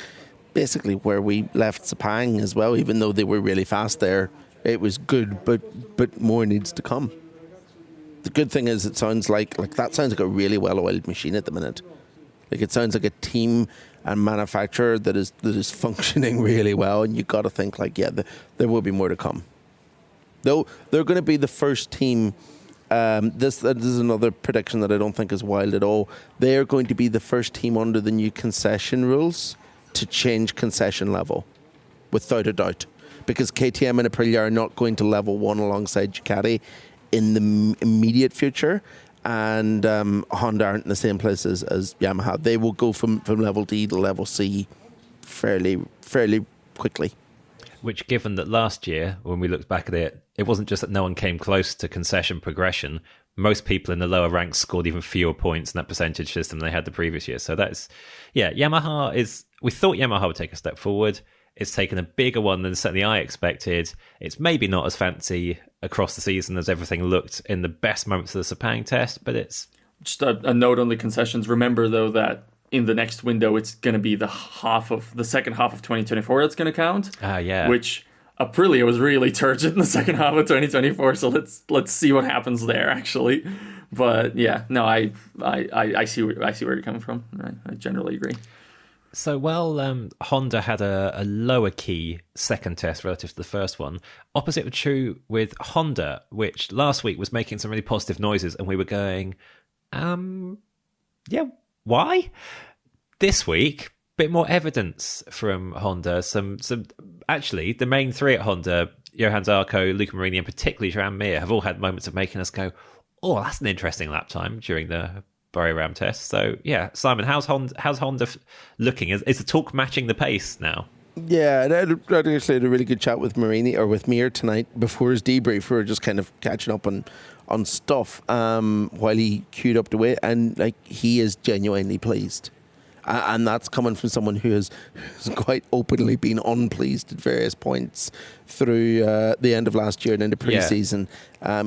basically where we left Sepang as well. Even though they were really fast there, it was good, but more needs to come. The good thing is, it sounds like that sounds like a really well-oiled machine at the minute. Like, it sounds like a team and manufacturer that is functioning really well, and you got to think there will be more to come. Though they're going to be the first team. This is another prediction that I don't think is wild at all. They are going to be the first team under the new concession rules to change concession level, without a doubt, because KTM and Aprilia are not going to level 1 alongside Ducati in the immediate future, and Honda aren't in the same place as Yamaha. They will go from level D to level C fairly quickly. Which, given that last year, when we looked back at it, it wasn't just that no one came close to concession progression. Most people in the lower ranks scored even fewer points in that percentage system than they had the previous year. So Yamaha is... We thought Yamaha would take a step forward. It's taken a bigger one than certainly I expected. It's maybe not as fancy across the season as everything looked in the best moments of the Sepang test, but it's... Just a note on the concessions. Remember, though, that in the next window, it's going to be the second half of 2024 that's going to count. Which Aprilia was really turgid in the second half of 2024, so let's see what happens there, actually. But I see where you're coming from. I generally agree. So Honda had a lower key second test relative to the first one. Opposite was true with Honda, which last week was making some really positive noises, and we were going, why? This week, bit more evidence from Honda. Some actually, the main 3 at Honda, Johan Zarco, Luca Marini, and particularly Joan Mir, have all had moments of making us go, oh, that's an interesting lap time during the Bahrain Ram test. So Simon, how's Honda looking? Is the talk matching the pace now? Yeah, I actually had a really good chat with Mir tonight before his debrief. We were just kind of catching up on stuff while he queued up to wait, and he is genuinely pleased. And that's coming from someone who has quite openly been unpleased at various points through the end of last year and into pre-season.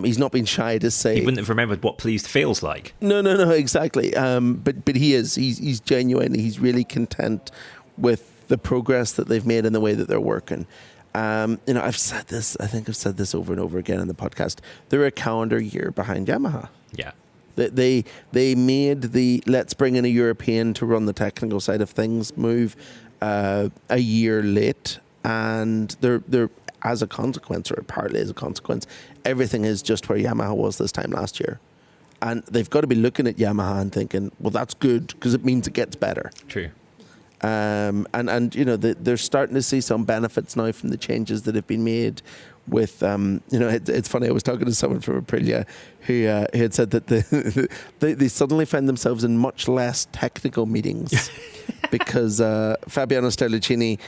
He's not been shy to say... He wouldn't have remembered what pleased feels like. No, exactly. But he is. He's genuinely, he's really content with the progress that they've made in the way that they're working. I've said this. I think I've said this over and over again in the podcast. They're a calendar year behind Yamaha. Yeah. They made the let's bring in a European to run the technical side of things move a year late, and they're as a consequence, or partly as a consequence, everything is just where Yamaha was this time last year. And they've got to be looking at Yamaha and thinking, well, that's good because it means it gets better. True. They're starting to see some benefits now from the changes that have been made. With it's funny. I was talking to someone from Aprilia who had said that they suddenly found themselves in much less technical meetings because Fabiano Sterlicini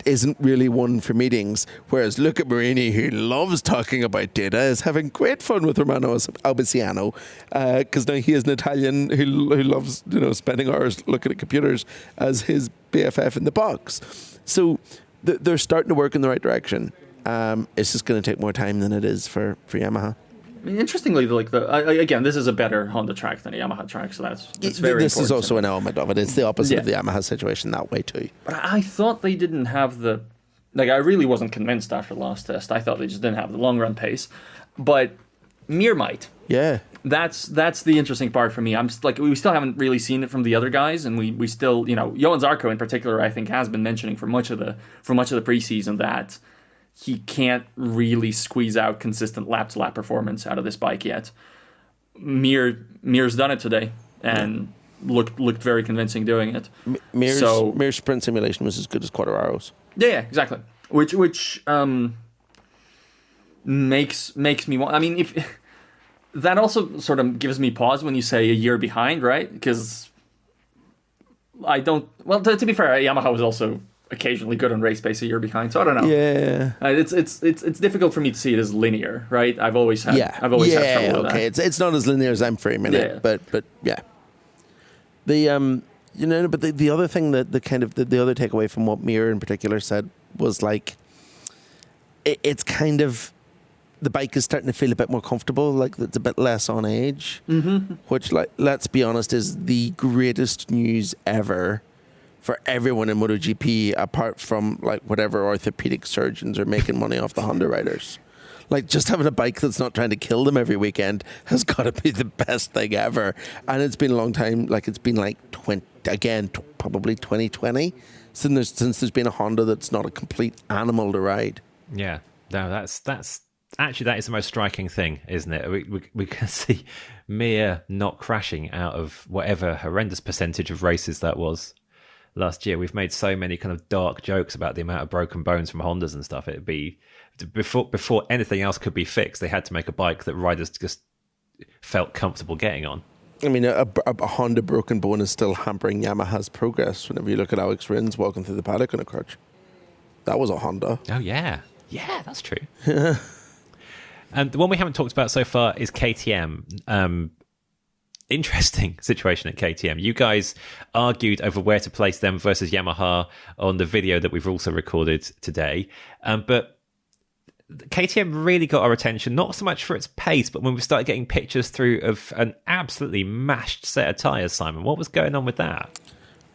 isn't really one for meetings, whereas Luca Marini, who loves talking about data, is having great fun with Romano Albiciano because now he is an Italian who loves spending hours looking at computers as his BFF in the box. So they're starting to work in the right direction. It's just going to take more time than it is for Yamaha. I mean, interestingly, again, this is a better Honda track than a Yamaha track, so that's very This important. is also an element of it. It's the opposite of the Yamaha situation that way too. But I thought they didn't have I really wasn't convinced after the last test. I thought they just didn't have the long run pace. But Mir might. Yeah. That's the interesting part for me. I'm just, we still haven't really seen it from the other guys, and we still, Johan Zarco in particular, I think, has been mentioning for much of the preseason that he can't really squeeze out consistent lap-to-lap performance out of this bike yet. Mir's done it today and looked very convincing doing it. Mir's sprint simulation was as good as Quartararo's. Yeah, exactly. Which makes me want. I mean, if that also sort of gives me pause when you say a year behind, right? Because I don't. Well, to be fair, Yamaha was also occasionally good on race pace a year behind, so I don't know. Yeah, it's difficult for me to see it as linear, right? I've always had trouble with that. It's not as linear as I'm framing it, but yeah. The but the other thing that the other takeaway from what Mir in particular said was it's kind of the bike is starting to feel a bit more comfortable, like it's a bit less on edge, which let's be honest is the greatest news ever for everyone in MotoGP, apart from whatever orthopedic surgeons are making money off the Honda riders. Just having a bike that's not trying to kill them every weekend has got to be the best thing ever. And it's been a long time. It's been probably 2020 since there's been a Honda that's not a complete animal to ride. Yeah, no, that's actually that is the most striking thing, isn't it? We can see Mir not crashing out of whatever horrendous percentage of races that was. Last year, we've made so many kind of dark jokes about the amount of broken bones from Hondas and stuff. It'd be before anything else could be fixed, they had to make a bike that riders just felt comfortable getting on. I mean, a Honda broken bone is still hampering Yamaha's progress. Whenever you look at Alex Rins walking through the paddock on a crutch, that was a Honda. Oh yeah, that's true. And the one we haven't talked about so far is KTM. Interesting situation at KTM. You guys argued over where to place them versus Yamaha on the video that we've also recorded today. But KTM really got our attention, not so much for its pace, but when we started getting pictures through of an absolutely mashed set of tyres, Simon. What was going on with that?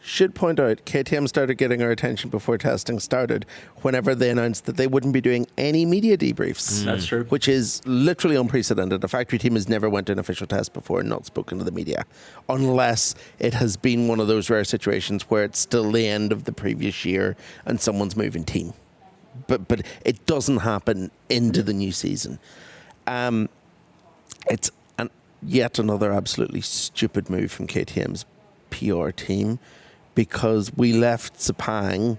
Should point out, KTM started getting our attention before testing started, whenever they announced that they wouldn't be doing any media debriefs. That's true. Which is literally unprecedented. The factory team has never went to an official test before and not spoken to the media, unless it has been one of those rare situations where it's still the end of the previous year and someone's moving team. But it doesn't happen into the new season. It's yet another absolutely stupid move from KTM's PR team, because we left Sepang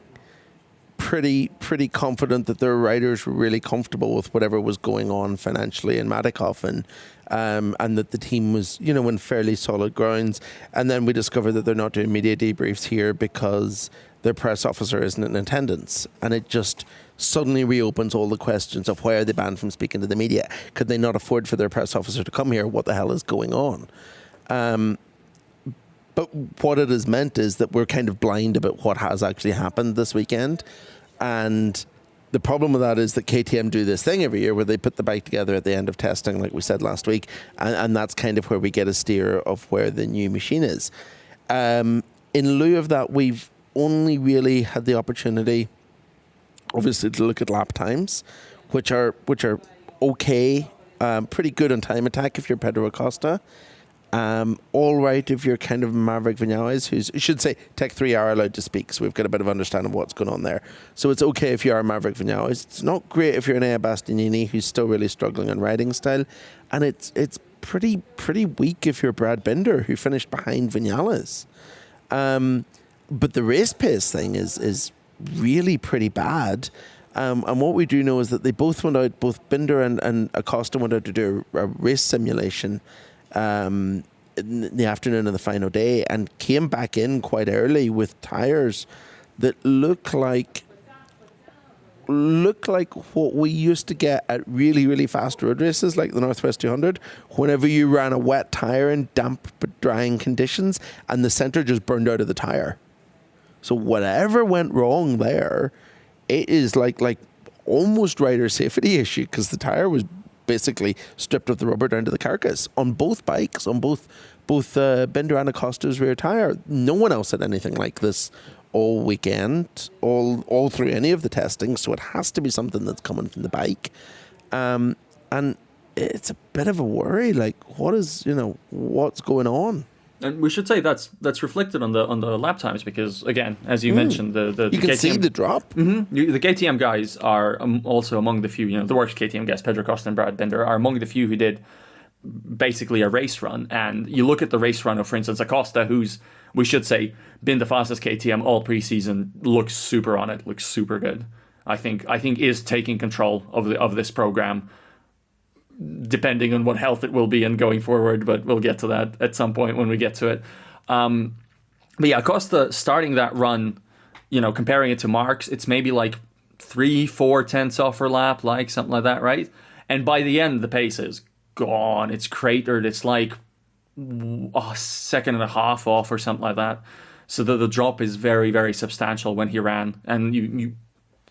pretty confident that their riders were really comfortable with whatever was going on financially in Mattighofen, and that the team was, in fairly solid grounds. And then we discovered that they're not doing media debriefs here because their press officer isn't in attendance. And it just suddenly reopens all the questions of why are they banned from speaking to the media? Could they not afford for their press officer to come here? What the hell is going on? But what it has meant is that we're kind of blind about what has actually happened this weekend. And the problem with that is that KTM do this thing every year where they put the bike together at the end of testing, like we said last week. And that's kind of where we get a steer of where the new machine is. In lieu of that, we've only really had the opportunity, obviously, to look at lap times, which are okay, pretty good on time attack if you're Pedro Acosta. All right if you're kind of Maverick Vinales, who's, I should say, Tech 3 are allowed to speak, so we've got a bit of understanding of what's going on there. So it's okay if you are Maverick Vinales. It's not great if you're an Ea Bastianini, who's still really struggling on riding style, and it's pretty weak if you're Brad Binder, who finished behind Vinales. But the race pace thing is really pretty bad. And what we do know is that they both went out, both Binder and Acosta went out to do a race simulation in the afternoon of the final day, and came back in quite early with tyres that look like what we used to get at really, really fast road races like the Northwest 200, whenever you ran a wet tyre in damp but drying conditions and the centre just burned out of the tyre. So whatever went wrong there, it is like almost rider safety issue, because the tyre was basically stripped of the rubber down to the carcass on both bikes, on both Binder and Acosta's rear tyre. No one else had anything like this all weekend, all through any of the testing, so it has to be something that's coming from the bike. And it's a bit of a worry, like what's going on? And we should say that's reflected on the lap times, because again, as you mentioned, the you can KTM, see the drop. Mm-hmm, the KTM guys are also among the few. The worst KTM guys, Pedro Acosta and Brad Binder, are among the few who did basically a race run. And you look at the race run of, for instance, Acosta, who's, we should say, been the fastest KTM all preseason, looks super on it, looks super good. I think is taking control of this program, depending on what health it will be and going forward, but we'll get to that at some point when we get to it. But yeah, Acosta starting that run, comparing it to Marc's, it's maybe like 3-4 tenths off per lap, like something like that, right? And by the end, the pace is gone. It's cratered. It's like a second and a half off or something like that. So the drop is very, very substantial when he ran. And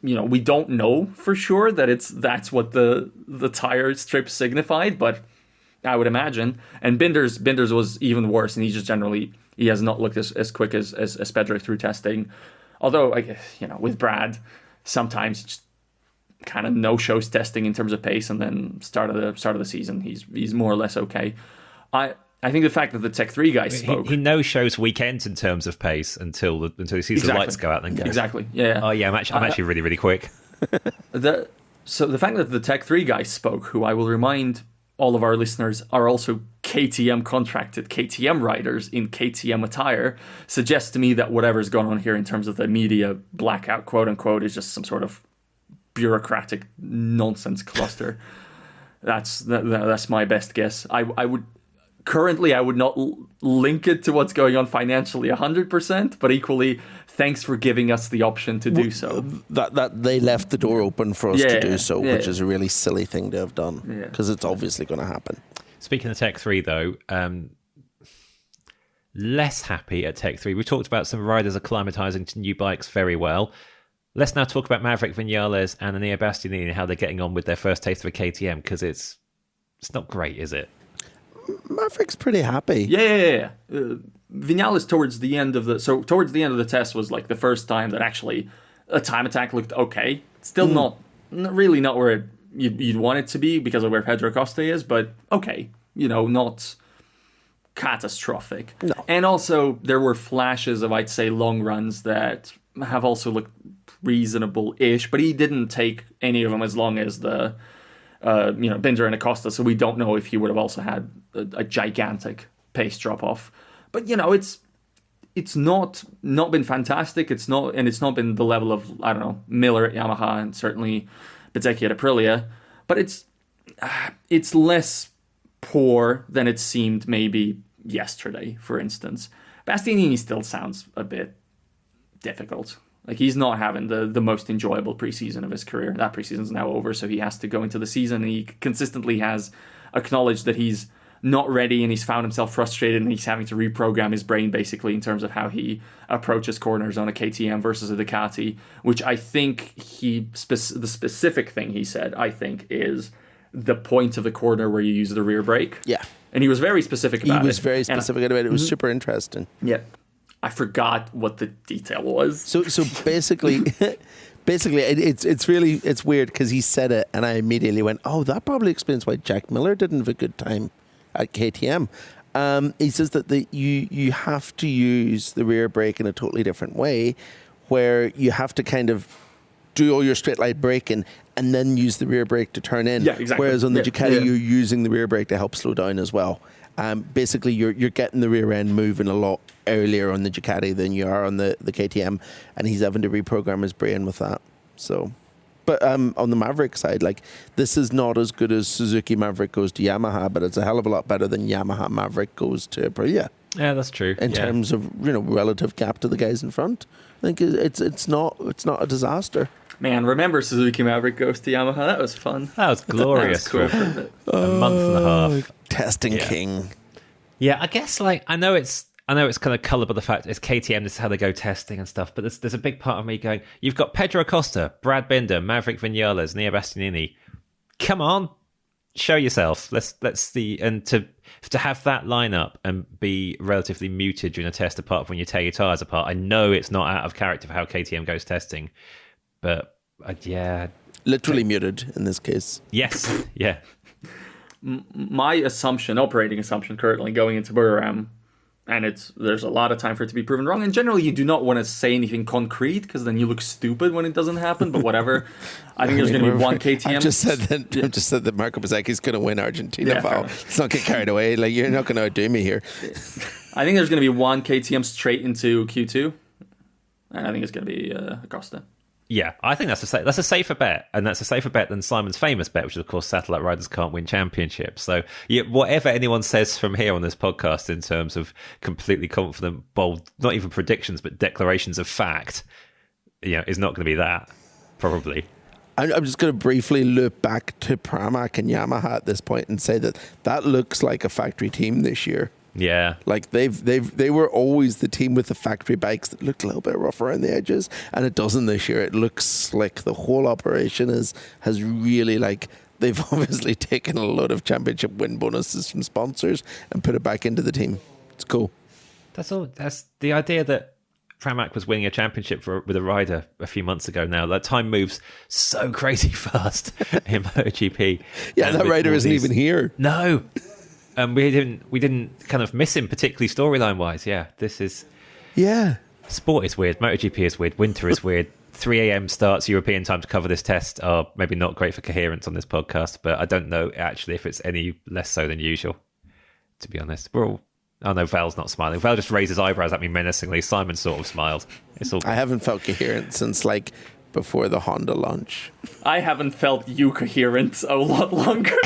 we don't know for sure that that's what the tire strip signified, but I would imagine. And Binder's was even worse, and he has not looked as quick as Pedro through testing. Although, with Brad, sometimes just kind of no-shows testing in terms of pace, and then start of the season, he's more or less okay. I think the fact that the Tech 3 guys spoke... He no-shows weekends in terms of pace until he sees the lights go out and then goes. Exactly, yeah. Oh, yeah, I'm actually really, really quick. So the fact that the Tech 3 guys spoke, who I will remind all of our listeners are also KTM contracted KTM riders in KTM attire, suggests to me that whatever's going on here in terms of the media blackout, quote-unquote, is just some sort of bureaucratic nonsense cluster. That's my best guess. I would not link it to what's going on financially 100%, but equally, thanks for giving us the option to do so. That they left the door open for us to do so, which is a really silly thing to have done, because it's obviously going to happen. Speaking of Tech 3, though, less happy at Tech 3. We talked about some riders acclimatizing to new bikes very well. Let's now talk about Maverick Vinales and Ea Bastianini and how they're getting on with their first taste of a KTM, because it's not great, is it? Maverick's pretty happy. Yeah. Vinales towards the end of the test was like the first time that actually a time attack looked okay. Still not where you'd want it to be because of where Pedro Acosta is, but okay. Not catastrophic. No. And also there were flashes of, I'd say, long runs that have also looked reasonable-ish, but he didn't take any of them as long as the Binder and Acosta, so we don't know if he would have also had a gigantic pace drop-off. But, it's not been fantastic. It's not been the level of, I don't know, Miller at Yamaha and certainly Bezzecchi at Aprilia, but it's less poor than it seemed maybe yesterday, for instance. Bastianini still sounds a bit difficult. Like, he's not having the most enjoyable preseason of his career. That preseason's now over, so he has to go into the season. And he consistently has acknowledged that he's not ready, and he's found himself frustrated, and he's having to reprogram his brain, basically, in terms of how he approaches corners on a KTM versus a Ducati, which I think the specific thing he said, I think, is the point of the corner where you use the rear brake. Yeah. And he was very specific about it. He was very specific about it. It was super interesting. Yeah. I forgot what the detail was. So basically, it's weird because he said it, and I immediately went, "Oh, that probably explains why Jack Miller didn't have a good time at KTM." He says that you have to use the rear brake in a totally different way, where you have to kind of do all your straight line braking and then use the rear brake to turn in. Yeah, exactly. Whereas on the Ducati, you're using the rear brake to help slow down as well. Basically, you're getting the rear end moving a lot earlier on the Ducati than you are on the KTM, and he's having to reprogram his brain with that. So, but on the Maverick side, like, this is not as good as Suzuki Maverick goes to Yamaha, but it's a hell of a lot better than Yamaha Maverick goes to Aprilia. Yeah, that's true. In terms of relative gap to the guys in front, I think it's not a disaster. Man, remember Suzuki Maverick goes to Yamaha? That was fun. That was glorious. That was cool for a month and a half. Testing king. Yeah, I guess I know it's kind of coloured by the fact it's KTM, this is how they go testing and stuff, but there's a big part of me going, you've got Pedro Acosta, Brad Binder, Maverick Vinales, Nia Bastianini. Come on, show yourself. Let's see. And to have that lineup and be relatively muted during a test, apart from when you tear your tyres apart, I know it's not out of character for how KTM goes testing, but literally muted in this case. Yes, yeah. My operating assumption currently going into Buriram, and there's a lot of time for it to be proven wrong, and generally you do not want to say anything concrete because then you look stupid when it doesn't happen, but whatever. I think there's going to be one KTM. I've just said that Marco Bezzecchi is going to win Argentina. Val. Let's not get carried away. Like, you're not going to outdo me here. I think there's going to be one KTM straight into Q2, and I think it's going to be Acosta. Yeah, I think that's a safer bet, and that's a safer bet than Simon's famous bet, which is, of course, satellite riders can't win championships. So, whatever anyone says from here on this podcast in terms of completely confident, bold, not even predictions, but declarations of fact, is not going to be that, probably. I'm just going to briefly loop back to Pramac and Yamaha at this point and say that looks like a factory team this year. Yeah, like they were always the team with the factory bikes that looked a little bit rough around the edges, and it doesn't this year. It looks slick. The whole operation has really, like, they've obviously taken a lot of championship win bonuses from sponsors and put it back into the team. It's cool. That's all. That's the idea that Pramac was winning a championship with a rider a few months ago now. That time moves so crazy fast in MotoGP. Yeah, that rider isn't even here. No. We didn't kind of miss him particularly storyline wise. Yeah, this is sport is weird. MotoGP is weird. Winter is weird. 3 a.m. starts European time to cover this test are maybe not great for coherence on this podcast, but I don't know actually if it's any less so than usual. To be honest, oh no, Val's not smiling. Val just raised his eyebrows at me menacingly. Simon sort of smiled. It's all. I haven't felt coherent since before the Honda launch. I haven't felt you coherent a lot longer.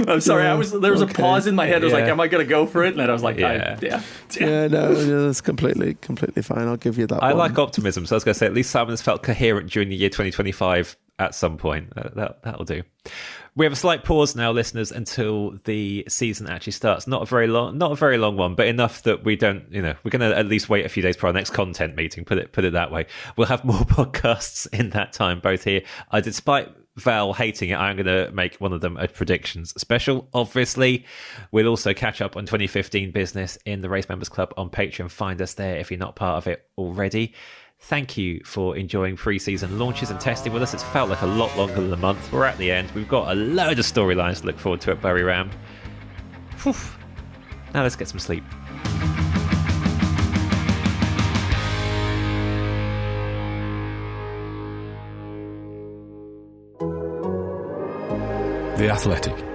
I'm sorry. There was a pause in my head. I was like, "Am I going to go for it?" And then I was like, No, that's completely fine. I'll give you that. I like optimism, so I was going to say at least Simon has felt coherent during the year 2025 at some point. That'll do. We have a slight pause now, listeners, until the season actually starts. Not a very long one, but enough that we don't, we're going to at least wait a few days for our next content meeting. Put it that way. We'll have more podcasts in that time, both here. Despite Val hating it, I'm going to make one of them a predictions special. Obviously, we'll also catch up on 2015 business in the Race Members Club on Patreon. Find us there if you're not part of it already. Thank you for enjoying pre-season launches and testing with us. It's felt like a lot longer than a month. We're at the end. We've got a load of storylines to look forward to at Buriram. Now let's get some sleep. The Athletic.